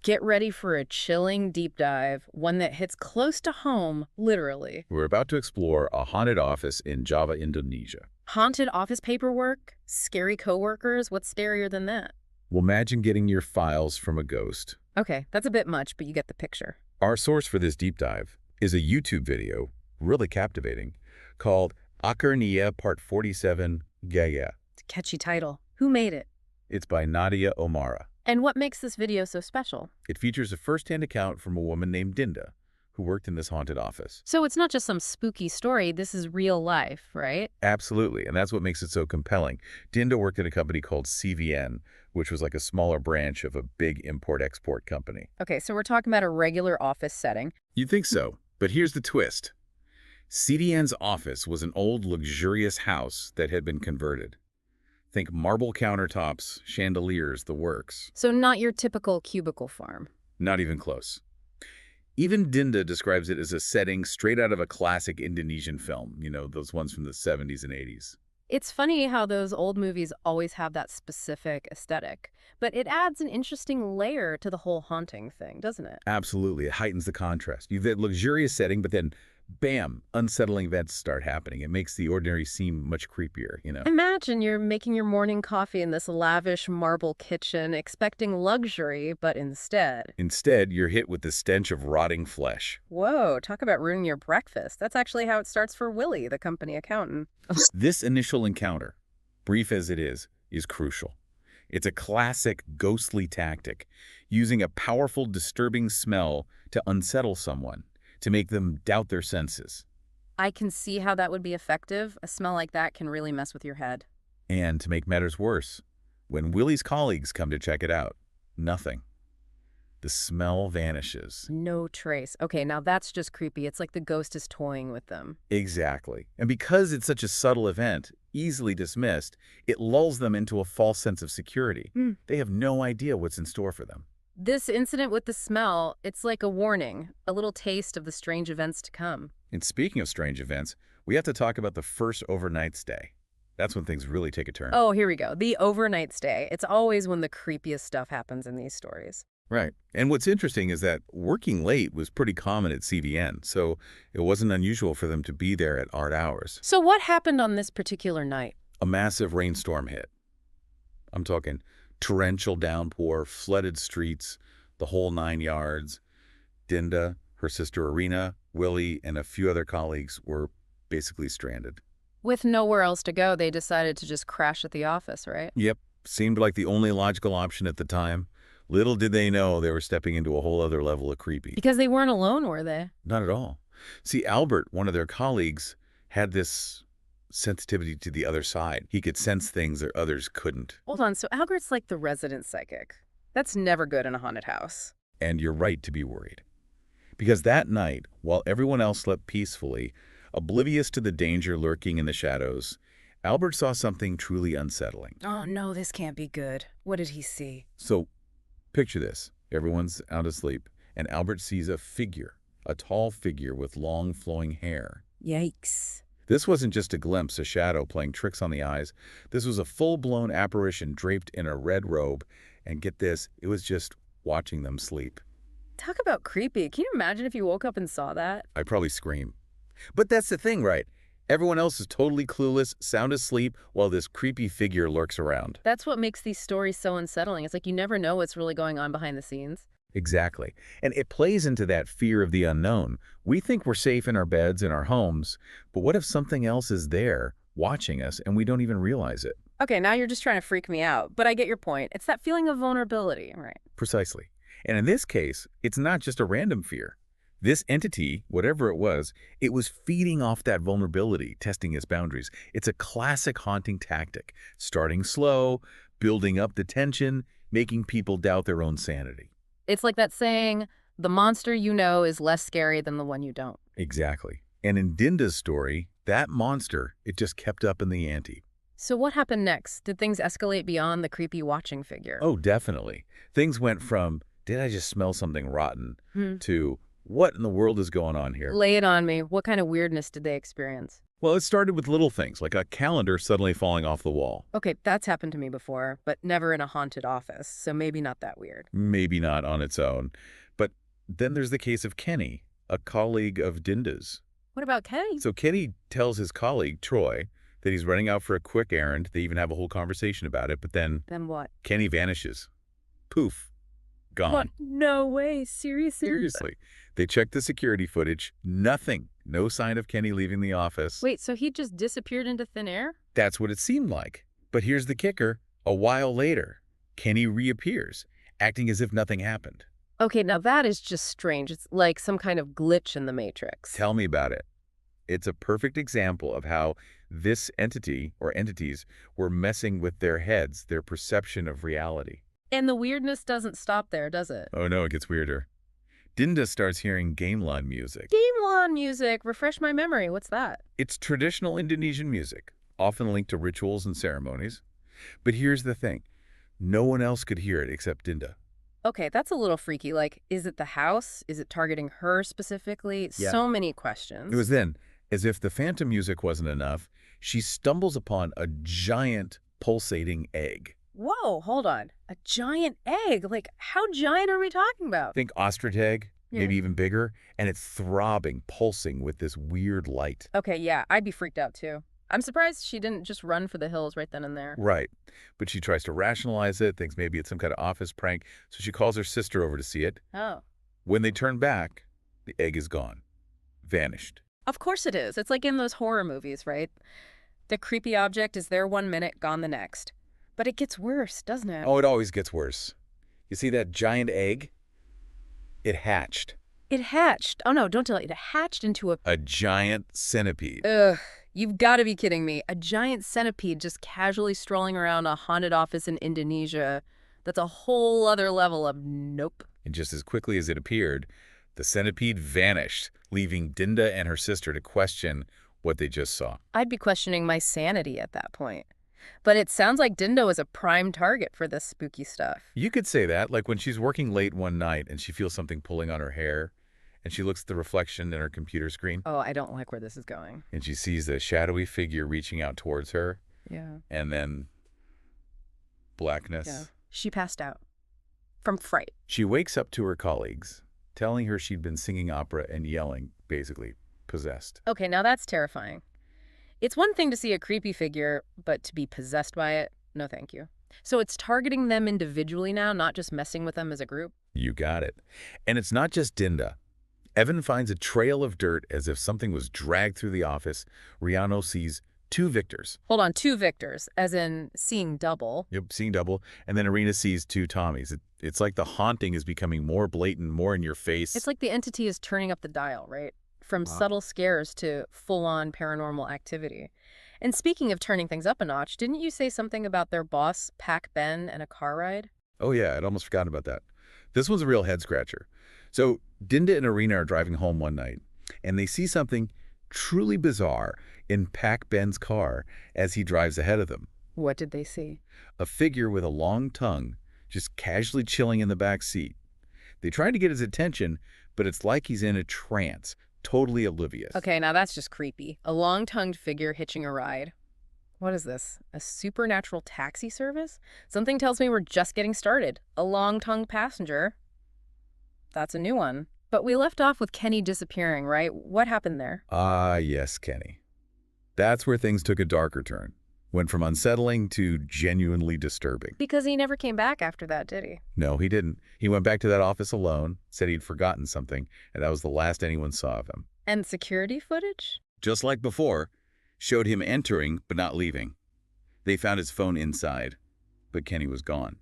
Get ready for a chilling deep dive, one that hits close to home, literally. We're about to explore a haunted office in Java, Indonesia. Haunted office paperwork, scary coworkers, what's scarier than that? Well, imagine getting your files from a ghost. Okay, that's a bit much, but you get the picture. Our source for this deep dive is a YouTube video, really captivating, called Akhirnya Part 47 Gaya. It's a catchy title. Who made it? It's by Nadia Omara. And what makes this video so special? It features a first-hand account from a woman named Dinda, who worked in this haunted office. So it's not just some spooky story, this is real life, right? Absolutely, and that's what makes it so compelling. Dinda worked at a company called CVN, which was like a smaller branch of a big import-export company. Okay, so we're talking about a regular office setting. You'd think so, but here's the twist. CVN's office was an old, luxurious house that had been converted. Think marble countertops, chandeliers, the works. So not your typical cubicle farm. Not even close. Even Dinda describes it as a setting straight out of a classic Indonesian film, you know, those ones from the 70s and 80s. It's funny how those old movies always have that specific aesthetic, but it adds an interesting layer to the whole haunting thing, doesn't it? Absolutely, it heightens the contrast. You've that luxurious setting, but then, bam, unsettling events start happening. It makes the ordinary seem much creepier, you know? Imagine you're making your morning coffee in this lavish marble kitchen, expecting luxury, but Instead, you're hit with the stench of rotting flesh. Whoa, talk about ruining your breakfast. That's actually how it starts for Willie, the company accountant. This initial encounter, brief as it is crucial. It's a classic ghostly tactic, using a powerful, disturbing smell to unsettle someone, to make them doubt their senses. I can see how that would be effective. A smell like that can really mess with your head. And to make matters worse, when Willie's colleagues come to check it out, nothing. The smell vanishes. No trace. Okay, now that's just creepy. It's like the ghost is toying with them. Exactly. And because it's such a subtle event, easily dismissed, it lulls them into a false sense of security. They have no idea what's in store for them. This incident with the smell, it's like a warning, a little taste of the strange events to come. And speaking of strange events, we have to talk about the first overnight stay. That's when things really take a turn. Oh, here we go. The overnight stay. It's always when the creepiest stuff happens in these stories. Right. And what's interesting is that working late was pretty common at CVN, so it wasn't unusual for them to be there at odd hours. So what happened on this particular night? A massive rainstorm hit. I'm talking torrential downpour, flooded streets, the whole 9 yards. Dinda, her sister Irina, Willie, and a few other colleagues were basically stranded. With nowhere else to go, they decided to just crash at the office, right? Yep. Seemed like the only logical option at the time. Little did they know they were stepping into a whole other level of creepy. Because they weren't alone, were they? Not at all. See, Albert, one of their colleagues, had this sensitivity to the other side. He could sense things that others couldn't. Hold on, so Albert's like the resident psychic. That's never good in a haunted house. And you're right to be worried. Because that night, while everyone else slept peacefully, oblivious to the danger lurking in the shadows, Albert saw something truly unsettling. Oh no, this can't be good. What did he see? So, picture this. Everyone's out asleep, and Albert sees a figure, a tall figure with long flowing hair. Yikes. This wasn't just a glimpse, a shadow playing tricks on the eyes. This was a full-blown apparition draped in a red robe, and get this, it was just watching them sleep. Talk about creepy. Can you imagine if you woke up and saw that? I'd probably scream. But that's the thing, right? Everyone else is totally clueless, sound asleep, while this creepy figure lurks around. That's what makes these stories so unsettling. It's like you never know what's really going on behind the scenes. Exactly. And it plays into that fear of the unknown. We think we're safe in our beds, in our homes, but what if something else is there, watching us, and we don't even realize it? Okay, now you're just trying to freak me out, but I get your point. It's that feeling of vulnerability, right? Precisely. And in this case, it's not just a random fear. This entity, whatever it was feeding off that vulnerability, testing its boundaries. It's a classic haunting tactic, starting slow, building up the tension, making people doubt their own sanity. It's like that saying, the monster you know is less scary than the one you don't. Exactly. And in Dinda's story, that monster, it just kept up in the ante. So what happened next? Did things escalate beyond the creepy watching figure? Oh, definitely. Things went from, did I just smell something rotten, to, what in the world is going on here? Lay it on me. What kind of weirdness did they experience? Well, it started with little things, like a calendar suddenly falling off the wall. Okay, that's happened to me before, but never in a haunted office, so maybe not that weird. Maybe not on its own. But then there's the case of Kenny, a colleague of Dinda's. What about Kenny? So Kenny tells his colleague, Troy, that he's running out for a quick errand. They even have a whole conversation about it, but then Then what? Kenny vanishes. Poof. What? Gone. No way. Seriously? Seriously. They checked the security footage. Nothing. No sign of Kenny leaving the office. Wait, so he just disappeared into thin air? That's what it seemed like. But here's the kicker. A while later, Kenny reappears, acting as if nothing happened. Okay, now that is just strange. It's like some kind of glitch in the Matrix. Tell me about it. It's a perfect example of how this entity or entities were messing with their heads, their perception of reality. And the weirdness doesn't stop there, does it? Oh no, it gets weirder. Dinda starts hearing gamelan music. Gamelan music. Refresh my memory. What's that? It's traditional Indonesian music, often linked to rituals and ceremonies. But here's the thing. No one else could hear it except Dinda. Okay, that's a little freaky. Like, is it the house? Is it targeting her specifically? Yeah. So many questions. It was then, as if the phantom music wasn't enough, she stumbles upon a giant pulsating egg. Whoa, hold on. A giant egg? Like, how giant are we talking about? Think ostrich egg, Yeah. maybe even bigger, and it's throbbing, pulsing with this weird light. Okay, yeah, I'd be freaked out too. I'm surprised she didn't just run for the hills right then and there. Right. But she tries to rationalize it, thinks maybe it's some kind of office prank, so she calls her sister over to see it. Oh. When they turn back, the egg is gone. Vanished. Of course it is. It's like in those horror movies, right? The creepy object is there 1 minute, gone the next. But it gets worse, doesn't it? Oh, it always gets worse. You see that giant egg? It hatched. It hatched. Oh no, don't tell it. It hatched into A giant centipede. Ugh, you've got to be kidding me. A giant centipede just casually strolling around a haunted office in Indonesia. That's a whole other level of nope. And just as quickly as it appeared, the centipede vanished, leaving Dinda and her sister to question what they just saw. I'd be questioning my sanity at that point. But it sounds like Dinda was a prime target for this spooky stuff. You could say that, like when she's working late one night and she feels something pulling on her hair, and she looks at the reflection in her computer screen, Oh, I don't like where this is going. and she sees the shadowy figure reaching out towards her, Yeah. and then blackness. Yeah. She passed out. From fright. She wakes up to her colleagues, telling her she'd been singing opera and yelling, basically possessed. Okay, now that's terrifying. It's one thing to see a creepy figure, but to be possessed by it, no thank you. So it's targeting them individually now, not just messing with them as a group? You got it. And it's not just Dinda. Evan finds a trail of dirt as if something was dragged through the office. Riano sees two Victors. Hold on, two Victors, as in seeing double. Yep, seeing double. And then Arena sees two Tommies. It's like the haunting is becoming more blatant, more in your face. It's like the entity is turning up the dial, right? From subtle scares to full-on paranormal activity. And speaking of turning things up a notch, didn't you say something about their boss, Pac Ben, and a car ride? Oh yeah, I'd almost forgotten about that. This one's a real head-scratcher. So Dinda and Arena are driving home one night, and they see something truly bizarre in Pac Ben's car as he drives ahead of them. What did they see? A figure with a long tongue just casually chilling in the back seat. They try to get his attention, but it's like he's in a trance, totally oblivious. Okay, now that's just creepy. A long-tongued figure hitching a ride. What is this? A supernatural taxi service? Something tells me we're just getting started. A long-tongued passenger. That's a new one. But we left off with Kenny disappearing, right? What happened there? Ah, yes, Kenny. That's where things took a darker turn. Went from unsettling to genuinely disturbing. Because he never came back after that, did he? No, he didn't. He went back to that office alone, said he'd forgotten something, and that was the last anyone saw of him. And security footage? Just like before, showed him entering but not leaving. They found his phone inside, but Kenny was gone.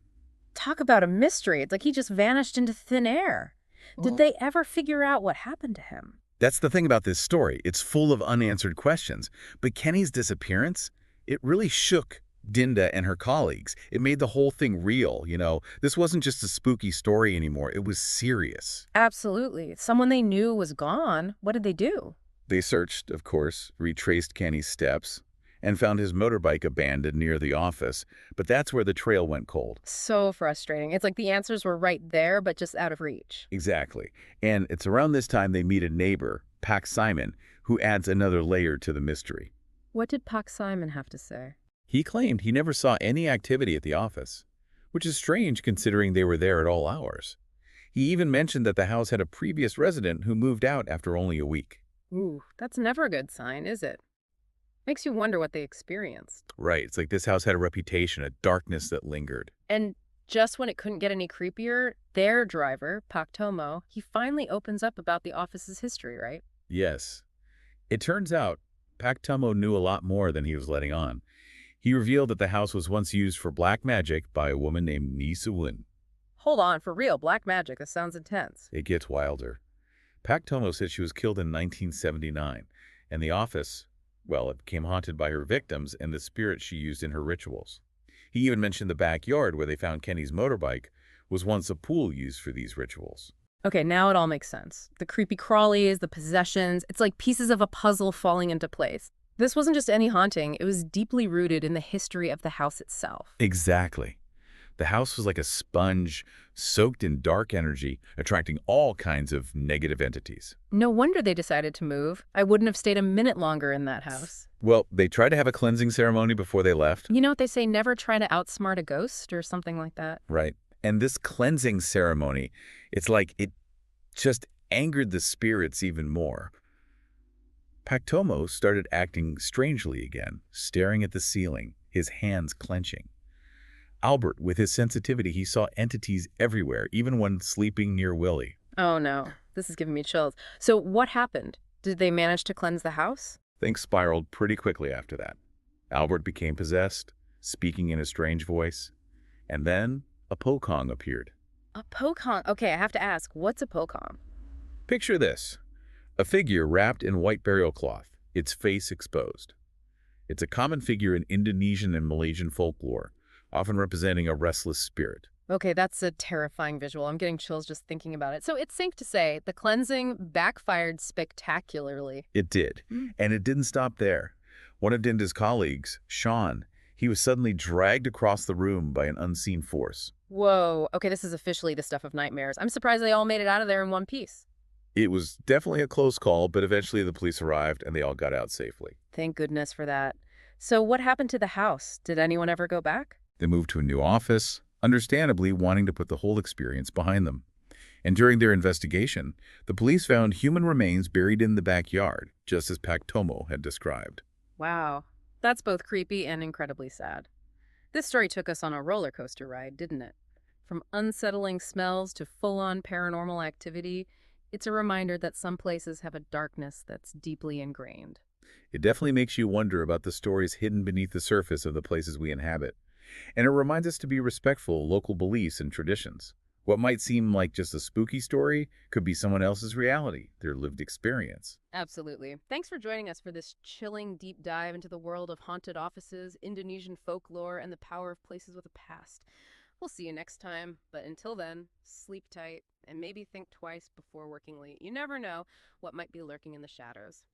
Talk about a mystery. It's like he just vanished into thin air. Did they ever figure out what happened to him? That's the thing about this story. It's full of unanswered questions. But Kenny's disappearance, it really shook Dinda and her colleagues. It made the whole thing real, you know. This wasn't just a spooky story anymore. It was serious. Absolutely. Someone they knew was gone. What did they do? They searched, of course, retraced Kenny's steps, and found his motorbike abandoned near the office. But that's where the trail went cold. So frustrating. It's like the answers were right there, but just out of reach. Exactly. And it's around this time they meet a neighbor, Pac Simon, who adds another layer to the mystery. What did Pak Simon have to say? He claimed he never saw any activity at the office, which is strange considering they were there at all hours. He even mentioned that the house had a previous resident who moved out after only a week. Ooh, that's never a good sign, is it? Makes you wonder what they experienced. Right, it's like this house had a reputation, a darkness that lingered. And just when it couldn't get any creepier, their driver, Pak Tomo, he finally opens up about the office's history, right? Yes. It turns out, Pak Tummo knew a lot more than he was letting on. He revealed that the house was once used for black magic by a woman named Ni Suwon. Hold on, for real, black magic, this sounds intense. It gets wilder. Pak Tomo said she was killed in 1979, and the office, well, it became haunted by her victims and the spirits she used in her rituals. He even mentioned the backyard where they found Kenny's motorbike was once a pool used for these rituals. Okay, now it all makes sense. The creepy crawlies, the possessions, it's like pieces of a puzzle falling into place. This wasn't just any haunting, it was deeply rooted in the history of the house itself. Exactly. The house was like a sponge soaked in dark energy, attracting all kinds of negative entities. No wonder they decided to move. I wouldn't have stayed a minute longer in that house. Well, they tried to have a cleansing ceremony before they left. You know what they say, never try to outsmart a ghost or something like that? Right. And this cleansing ceremony, it's like it just angered the spirits even more. Paktomo started acting strangely again, staring at the ceiling, his hands clenching. Albert, with his sensitivity, he saw entities everywhere, even when sleeping near Willie. Oh no, this is giving me chills. So what happened? Did they manage to cleanse the house? Things spiraled pretty quickly after that. Albert became possessed, speaking in a strange voice. And then a Pokong appeared. A pokong. Okay, I have to ask, what's a pokong? Picture this. A figure wrapped in white burial cloth, its face exposed. It's a common figure in Indonesian and Malaysian folklore, often representing a restless spirit. Okay, that's a terrifying visual. I'm getting chills just thinking about it. So it's safe to say the cleansing backfired spectacularly. It did. And it didn't stop there. One of Dinda's colleagues, Sean, he was suddenly dragged across the room by an unseen force. Whoa. Okay, this is officially the stuff of nightmares. I'm surprised they all made it out of there in one piece. It was definitely a close call, but eventually the police arrived and they all got out safely. Thank goodness for that. So what happened to the house? Did anyone ever go back? They moved to a new office, understandably wanting to put the whole experience behind them. And during their investigation, the police found human remains buried in the backyard, just as Paktomo had described. Wow. That's both creepy and incredibly sad. This story took us on a roller coaster ride, didn't it? From unsettling smells to full-on paranormal activity, it's a reminder that some places have a darkness that's deeply ingrained. It definitely makes you wonder about the stories hidden beneath the surface of the places we inhabit. And it reminds us to be respectful of local beliefs and traditions. What might seem like just a spooky story could be someone else's reality, their lived experience. Absolutely. Thanks for joining us for this chilling deep dive into the world of haunted offices, Indonesian folklore, and the power of places with a past. We'll see you next time, but until then, sleep tight and maybe think twice before working late. You never know what might be lurking in the shadows.